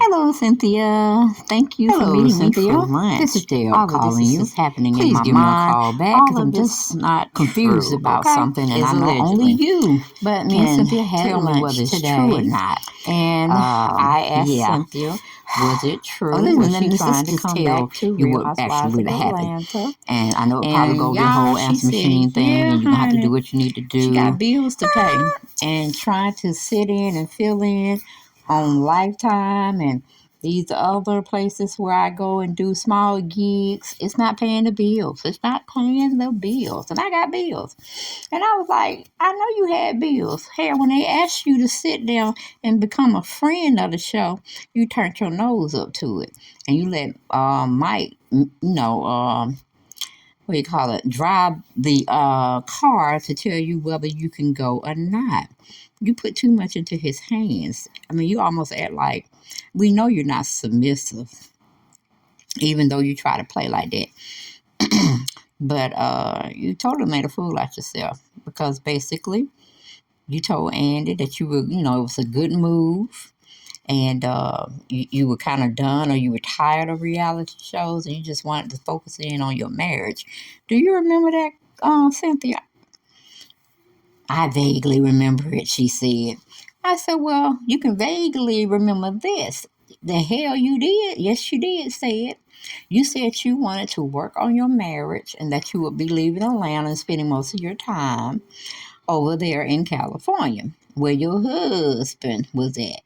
Hello, Cynthia. Thank you for Hello, meeting Cynthia. me for lunch. This is Dale All of calling this you. is happening Please in my give me a mind. call back All because of I'm this just not confused true, about okay? something, and It's I know only allegedly. you But me and can Cynthia had tell me lunch whether it's today, true or not. and I asked Yeah. Cynthia, was it true? Listen, Was let she me trying to just come tell back to you Real what actually Housewives really of happened. Atlanta? And I know it probably And go the whole y'all, she answer said, machine thing, yeah, and you're gonna have to do honey, what you need to she got do. bills to pay and trying to sit in and fill in on Lifetime and these other places where I go and do small gigs. It's not paying the bills. It's not paying the bills. And I got bills. And I was like, I know you had bills. Hell, when they asked you to sit down and become a friend of the show, you turned your nose up to it. And you let Mike, what do you call it, drive the car to tell you whether you can go or not. You put too much into his hands. I mean, you almost act like we know you're not submissive, even though you try to play like that. But you totally made a fool out yourself because basically you told Andy that you were, it was a good move and you were kind of done or you were tired of reality shows and you just wanted to focus in on your marriage. Do you remember that, Cynthia? I vaguely remember it, she said. I said, well, you can vaguely remember this. The hell you did? Yes, you did say it. You said you wanted to work on your marriage and that you would be leaving Atlanta and spending most of your time over there in California, where your husband was at.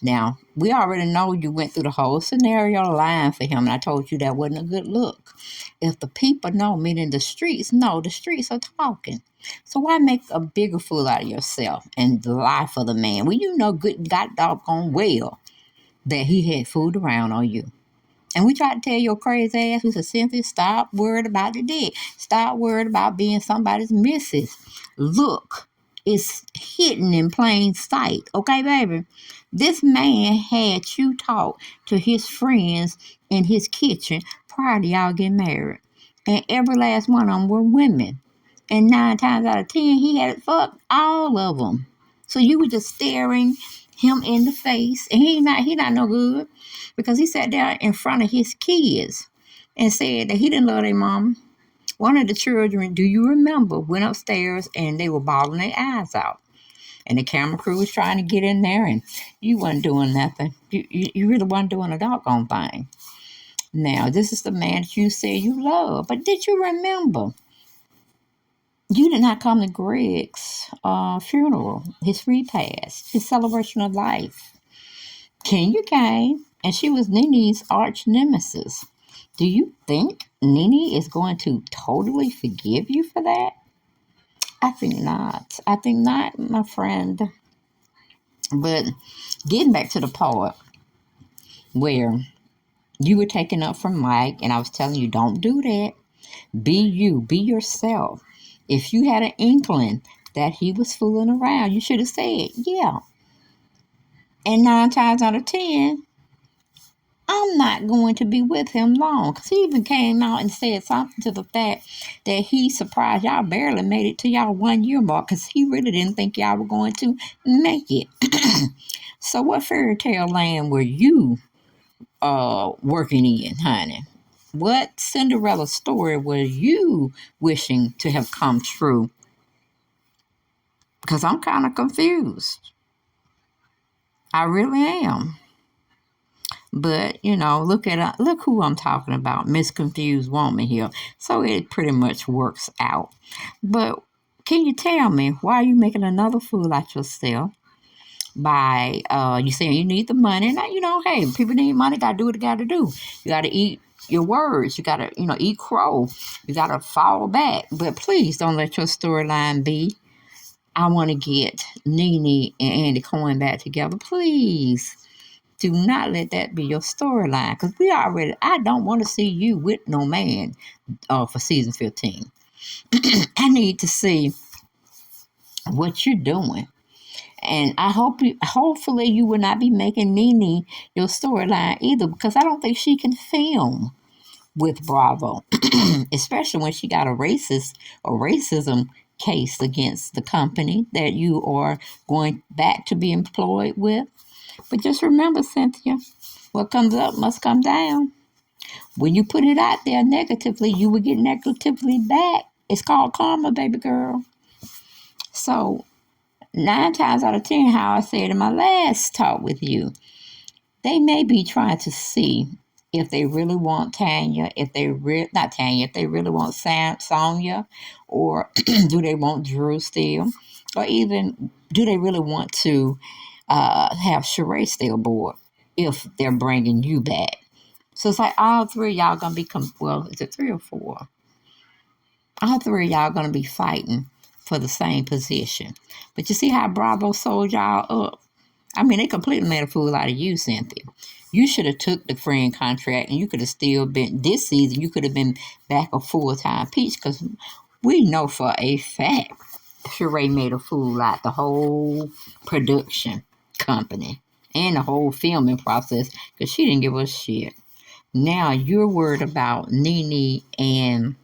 Now, we already know you went through the whole scenario lying for him, and I told you that wasn't a good look. If the people know, meaning the streets know, the streets are talking. So why make a bigger fool out of yourself and lie for the man when you know good God doggone well that he had fooled around on you? And we tried to tell your crazy ass, we said, Cynthia, stop worried about the dick. Stop worried about being somebody's missus. Look, it's hidden in plain sight. Okay, baby? This man had you talk to his friends in his kitchen prior to y'all getting married. And every last one of them were women. And 9 times out of 10, he had fucked all of them. So you were just staring him in the face. And he not no good because he sat down in front of his kids and said that he didn't love their mom. One of the children, do you remember, went upstairs and they were bawling their eyes out. And the camera crew was trying to get in there and you wasn't doing nothing. You really wasn't doing a doggone thing. Now, this is the man that you said you love. But did you remember? You did not come to Greg's funeral, his repast, his celebration of life. Kenya came, and she was Nene's arch nemesis. Do you think Nene is going to totally forgive you for that? I think not. I think not, my friend. But getting back to the part where you were taking up from Mike, and I was telling you, don't do that. Be you, be yourself. If you had an inkling that he was fooling around, you should have said, yeah. And 9 times out of 10, I'm not going to be with him long. Because he even came out and said something to the fact that he's surprised y'all barely made it to y'all 1 year mark. Because he really didn't think y'all were going to make it. So what fairy tale land were you working in, honey? What Cinderella story were you wishing to have come true? Because I'm kind of confused. I really am. But look who I'm talking about, Miss Confused Woman here. So it pretty much works out. But can you tell me why you making another fool out yourself by you saying you need the money? Now hey, people need money. Gotta do what they gotta do. You gotta eat your words. You gotta eat crow. You gotta fall back. But please don't let your storyline be, I want to get Nene and Andy Cohen back together. Please do not let that be your storyline. Because I don't want to see you with no man for season 15. I need to see what you're doing. And hopefully you will not be making Nene your storyline either, because I don't think she can film with Bravo, especially when she got a racism case against the company that you are going back to be employed with. But just remember, Cynthia, what comes up must come down. When you put it out there negatively, you will get negatively back. It's called karma, baby girl. So 9 times out of 10, how I said in my last talk with you, they may be trying to see if they really want Tanya, if they not Tanya, if they really want Sonia, or do they want Drew still, or even do they really want to have Sheree still board if they're bringing you back. So it's like all three of y'all gonna be well, is it 3 or 4? All three of y'all gonna be fighting for the same position. But you see how Bravo sold y'all up? I mean, they completely made a fool out of you, Cynthia. You should have took the friend contract, and you could have still been this season. You could have been back a full-time Peach, because we know for a fact Sheree made a fool out the whole production company and the whole filming process, because she didn't give us shit. Now you're worried about Nene and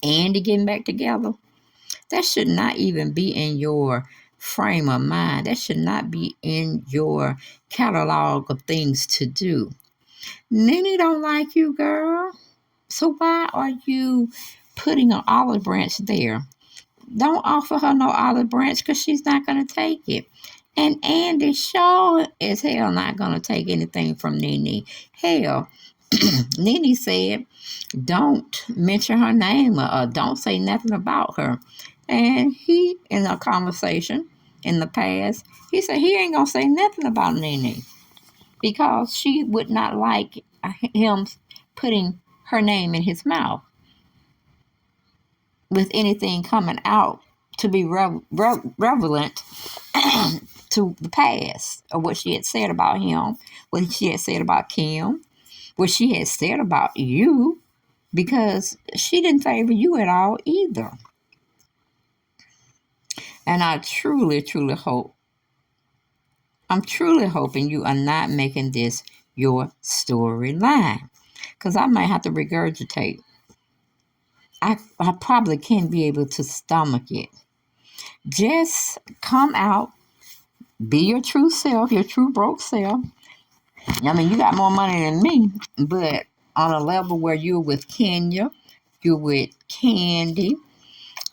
Andy getting back together. That should not even be in your frame of mind. That should not be in your catalog of things to do. Nene don't like you, girl. So why are you putting an olive branch there? Don't offer her no olive branch, because she's not going to take it. And Andy sure as hell not going to take anything from Nene. Hell, Nene said, don't mention her name, or don't say nothing about her. And he, in a conversation in the past, he said he ain't going to say nothing about Nene, because she would not like him putting her name in his mouth with anything coming out to be relevant to the past, or what she had said about him, what she had said about Kim, what she had said about you, because she didn't favor you at all either. And I truly, truly hope, I'm truly hoping you are not making this your storyline, because I might have to regurgitate. I probably can't be able to stomach it. Just come out, be your true self, your true broke self. I mean, you got more money than me, but on a level where you're with Kenya, you're with Candy,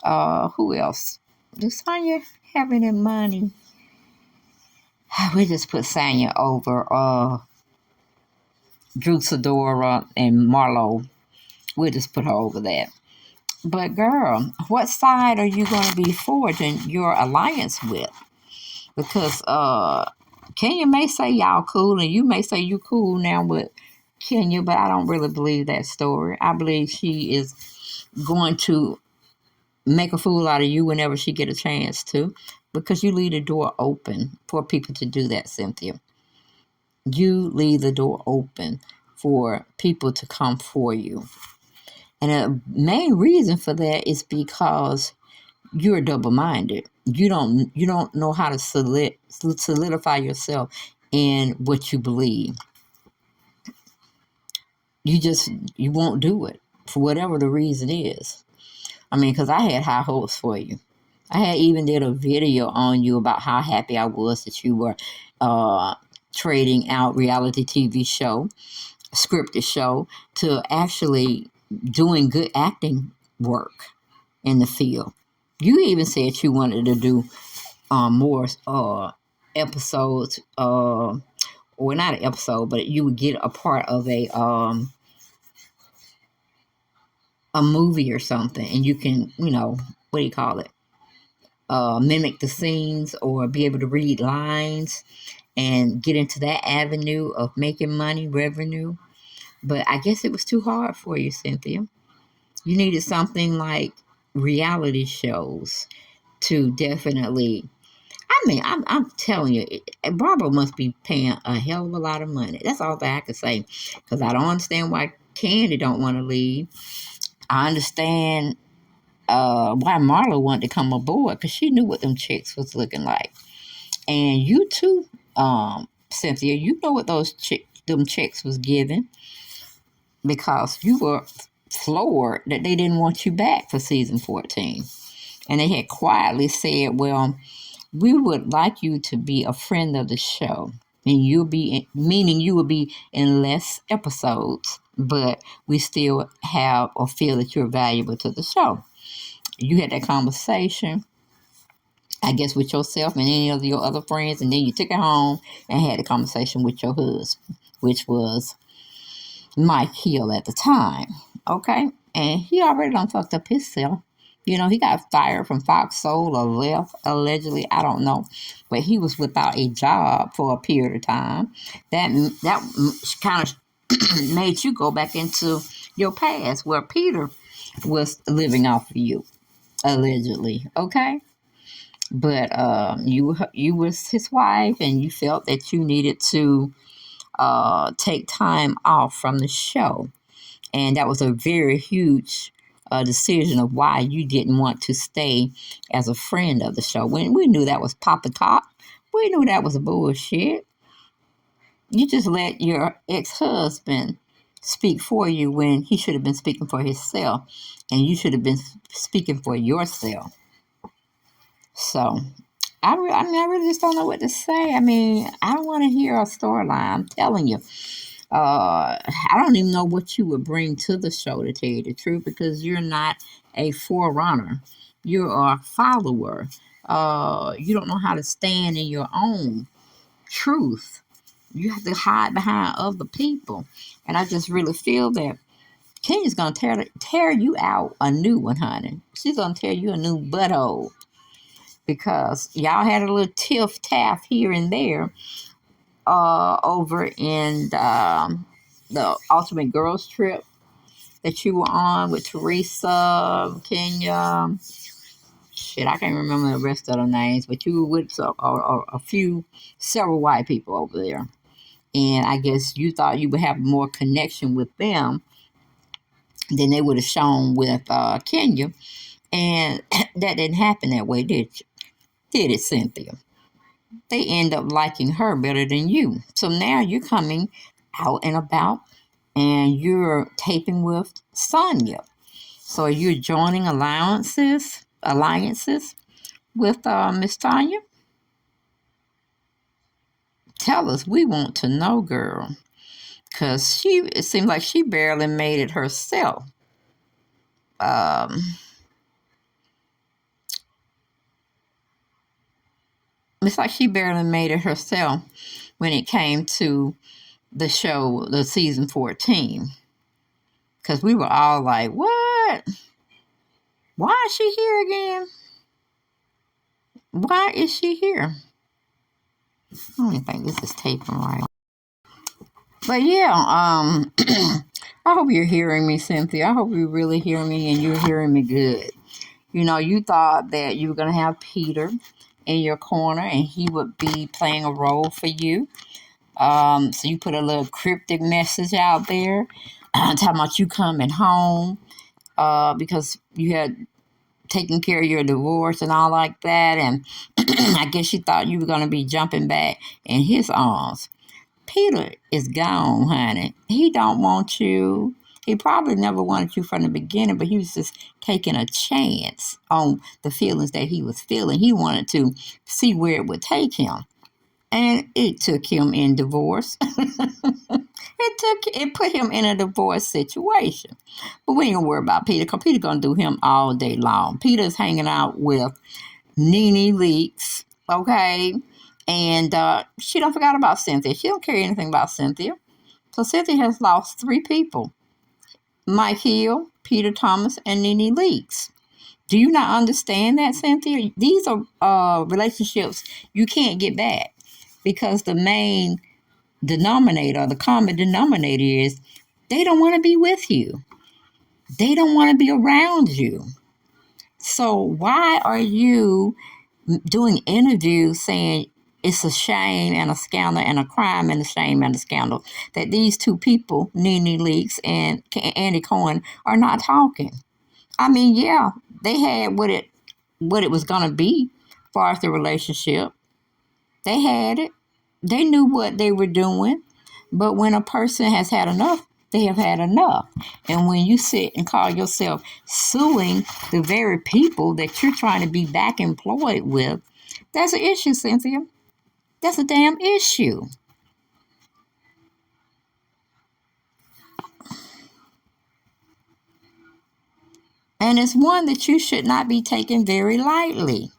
who else? Does Sonya have any money? We just put Sonya over Drew Sidora and Marlo. We'll just put her over that. But girl, what side are you going to be forging your alliance with? Because Kenya may say y'all cool, and you may say you cool now with Kenya, but I don't really believe that story. I believe she is going to make a fool out of you whenever she get a chance to, because you leave the door open for people to do that, Cynthia. You leave the door open for people to come for you. And the main reason for that is because you're double-minded. You don't know how to solidify yourself in what you believe. You won't do it for whatever the reason is. I mean, because I had high hopes for you. I had even did a video on you about how happy I was that you were trading out reality TV show, scripted show, to actually doing good acting work in the field. You even said you wanted to do more episodes, or not an episode, but you would get a part of a movie or something, and you can, what do you call it? Mimic the scenes, or be able to read lines and get into that avenue of making money, revenue. But I guess it was too hard for you, Cynthia. You needed something like reality shows to definitely. I mean, I'm telling you, Barbara must be paying a hell of a lot of money. That's all that I can say, because I don't understand why Candy don't want to leave. I understand why Marla wanted to come aboard, because she knew what them chicks was looking like. And you too, Cynthia, you know what them chicks was giving, because you were floored that they didn't want you back for season 14. And they had quietly said, well, we would like you to be a friend of the show. and meaning you will be in less episodes, but we still have or feel that you're valuable to the show. You had that conversation, I guess, with yourself and any of your other friends, and then you took it home and had a conversation with your husband, which was Mike Hill at the time. Okay? And he already done fucked up himself. He got fired from Fox Soul or left, allegedly. I don't know. But he was without a job for a period of time. That kind of made you go back into your past where Peter was living off of you, allegedly. Okay? But you was his wife, and you felt that you needed to take time off from the show, and that was a very huge decision of why you didn't want to stay as a friend of the show. When we knew that was poppycock, we knew that was bullshit. You just let your ex-husband speak for you when he should have been speaking for himself, and you should have been speaking for yourself. So I really just don't know what to say. I mean, I don't want to hear a storyline. I'm telling you. I don't even know what you would bring to the show, to tell you the truth, because you're not a forerunner. You're a follower. You don't know how to stand in your own truth. You have to hide behind other people. And I just really feel that Kenya's going to tear you out a new one, honey. She's going to tear you a new butthole. Because y'all had a little tiff-taff here and there over in the Ultimate Girls Trip that you were on with Teresa, Kenya. Shit, I can't remember the rest of the names, but you were with several white people over there. And I guess you thought you would have more connection with them than they would have shown with Kenya. And that didn't happen that way, did you? Did it, Cynthia? They end up liking her better than you. So now you're coming out and about, and you're taping with Sonia. So you're joining alliances with Miss Tanya? Tell us. We want to know, girl. Because it seems like she barely made it herself. It's like she barely made it herself when it came to the show, the season 14. Because we were all like, what? Why is she here again? Why is she here? I don't even think this is taping right. But yeah, I hope you're hearing me, Cynthia. I hope you're really hearing me and you're hearing me good. You thought that you were going to have Peter in your corner and he would be playing a role for you. So you put a little cryptic message out there talking about you coming home because you had taken care of your divorce and all like that. And I guess you thought you were going to be jumping back in his arms. Peter is gone, honey. He don't want you. He probably never wanted you from the beginning, but he was just taking a chance on the feelings that he was feeling. He wanted to see where it would take him. And it took him in divorce. It put him in a divorce situation. But we ain't gonna worry about Peter, because Peter gonna do him all day long. Peter's hanging out with Nene Leaks, okay? And she don't forget about Cynthia. She don't care anything about Cynthia. So Cynthia has lost 3 people. Mike Hill, Peter Thomas, and Nene Leaks. Do you not understand that, Cynthia? These are relationships you can't get back, because the main denominator, the common denominator is they don't want to be with you. They don't want to be around you. So why are you doing interviews saying it's a shame and a scandal and a crime and a shame and a scandal that these 2 people, Nene Leaks and Andy Cohen, are not talking? I mean, yeah, they had what it was going to be as far as the relationship. They had it. They knew what they were doing. But when a person has had enough, they have had enough. And when you sit and call yourself suing the very people that you're trying to be back employed with, that's an issue, Cynthia. That's a damn issue. And it's one that you should not be taking very lightly.